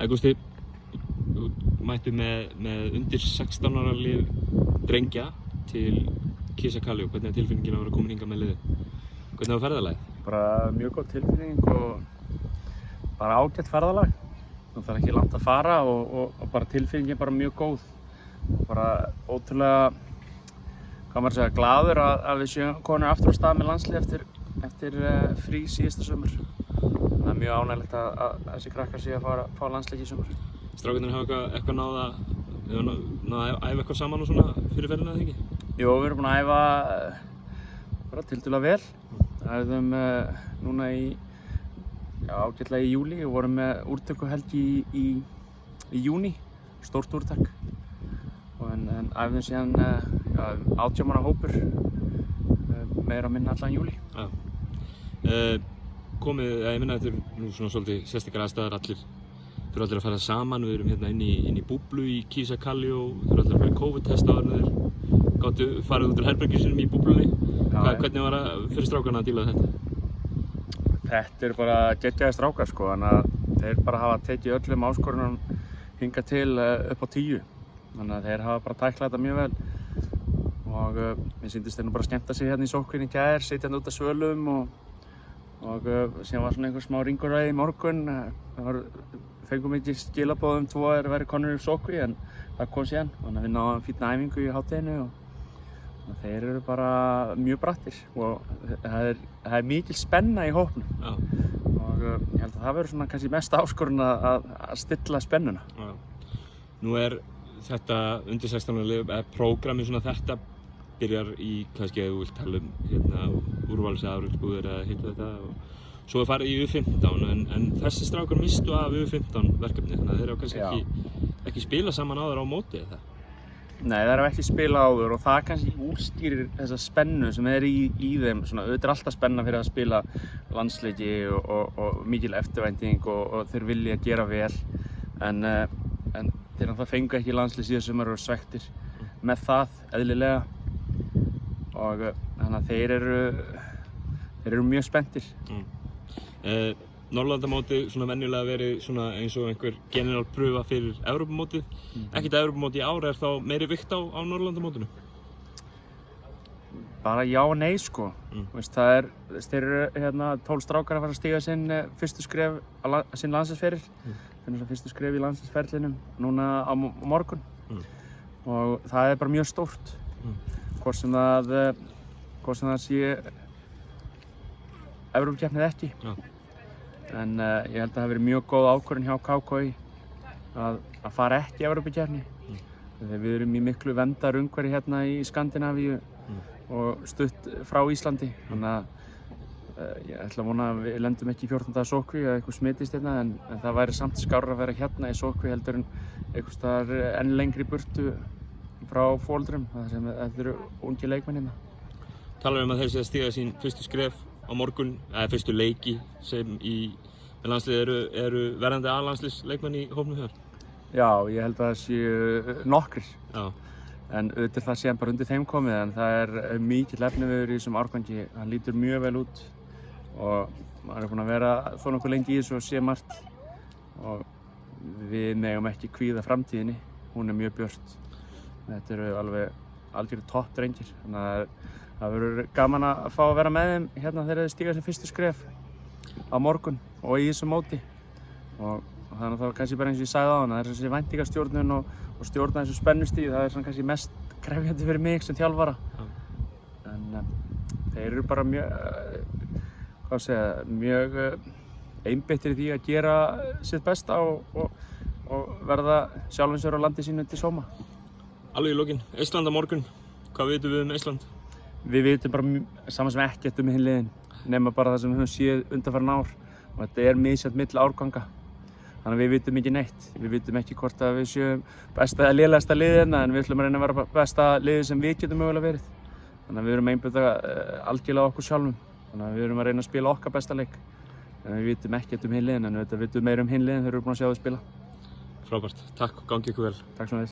Gústi, þú mættu með undir 16 ára lið drengja til Kisa Kallio. Hvernig tilfinningin að vera komin hingað með liðið? Hvernig var ferðalagið? Bara mjög góð tilfinning og bara ágætt ferðalag. Það er ekki langt að fara og bara tilfinningin bara mjög góð. Bara ótrúlega, hvað maður segja, glaður að við séum konur aftur á stað með landslið eftir frí síðasta sumar. Það er mjög ánægilegt að þessi krakkar sé að fá landsleiki í sumar. Strákarnir hafa eitthvað náð að æfa eitthvað saman og svona fyrir ferðina eða ekki? Jú, við erum búin að æfa bara tiltölulega vel. Það æfðum núna ágætlega í júlí og vorum með úrtökuhelgi í júní, stórt úrtak. En æfðum síðan 18 manna hópur, meira og minna allan júlí. Já. Ég minna þetta nú svona svolítið sérstakar aðstæður, þurfa allir að fara saman, við erum hérna inn í búblu í Kisa Kallio, þurfa allir að fara í COVID-test áður en þeir gátu farið út úr herbergjum sínum í búblunni. Hvernig var það fyrir strákarna að díla þetta? Þetta eru bara geggjaðir strákar sko, þannig að þeir bara hafa tekið öllum áskorunum hingað til upp á 10. Þannig að þeir hafa bara tæklað þetta mjög vel og mér sýndist þeir nú bara skemmta sig hérna í sókninni í gær, sitja hérna út af svölum og síðan var svona einhver smá ringulreið í morgun. Fengum ekki skilaboð 2 að þeir væri konur í sókví en það kom síðan. Þannig að við náðum fínna æfingu í hádeginu og þeir eru bara mjög brattir og það er mikil spenna í hópnum. Já. Og ég held að það verður svona kannski mest áskorun að stilla spennuna. Já. Nú er þetta undir 16 ára lið, prógramið svona þetta byrjar í kannski ef þú vilt tala úrvalsi afreiksbúðir eða hitt þetta og svo er farið í U15 en þessi strákar mistu af U15 verkefni þannig að þeir hafa kannski ekki spilað saman áður á móti eða? Nei, þeir hafa ekki spilað áður og það kannski úrskýrir þessa spennu sem er í þeim. Svona, auðvitað er alltaf spenna fyrir að spila landsleiki og mikil eftirvænting og þeir vilja gera vel en þeir náttúrulega fengu ekki landsleik síðan sumar og eru svekktir með það eðlilega og þannig að þeir eru mjög spenntir. Norðurlandamótið svona venjulega verið svona eins og einhver general pröfa fyrir Evrópumótið. Ekkert Evrópumótið í ár, er þá meiri vikt á Norðurlandamótinu? Bara já og nei sko. Þeir eru 12 strákar að fara að stíga sinn fyrstu skref sinn landsliðsferil. Þannig að fyrstu skref í landsliðsferlinum núna á morgun og það er bara mjög stórt. Hvort sem það sé Evrópukeppni eða ekki. Já. En ég held að það hafi verið mjög góð ákvörðun hjá KKÍ að fara ekki í Evrópukeppni. Þegar við erum í miklu verndarumhverfi hérna í Skandinavíu og stutt frá Íslandi. Þannig að ég ætla að vona að við lendum ekki í 14 daga sóttkví eða eitthvað smitist hérna en það væri samt skárra að vera hérna í sóttkví heldur en einhvers staðar enn lengri burtu frá foreldrum þar sem þetta eru ungir leikmenn hérna. Talar að þeir sé að stíga sín fyrstu skref á morgun, eða fyrstu leiki sem með landsliði eru verðandi A-landsliðsleikmenn í hópnum hér? Já, ég held að það séu nokkrir. Já. En auðvitað það sé bara undir þeim komið en það er mikill efniviður í þessum árgangi. Hann lítur mjög vel út og maður er búinn að vera þó nokkuð lengi í þessu og sé margt og við megum ekki kvíða framtíðinni. Hún er mjög björt. Þetta eru algjörðu topp drengir. Þannig að það verður gaman að fá að vera með þeim hérna þegar þeir stíga sem fyrstu skref á morgun og í þessu móti. Og það er þá kannski bara eins og ég sagði áðan, það er þessi væntingastjórnun og stjórna þessu spennustíð, það er svona kannski mest krefjandi fyrir mig sem þjálfara. En þeir eru bara mjög einbeittir í því að gera sitt besta og verða sjálfum sér á landi sínu til sóma. Alveg í lokin, Eistland á morgun, hvað vitum við Eistland? Við vitum bara saman sem ekkert hin liðin nema bara það sem við höfum séð undanfarin ár og þetta er misjafnt milli árganga. Þannig að við vitum ekki neitt. Við vitum ekki hvort að við séum besta eða lélegasta liðið en við ætlum að reyna að vera besta liðið sem við getum mögulega verið. Þannig að við erum einbeita algjörlega okkur sjálfum. Þannig að við erum að reyna að spila okkar besta leik. En við vitum ekkert hin liðin en við vitum meira hin liðin þegar við erum búin að sjá þau spila. Frábært. Takk og gangi ykkur vel. Takk svo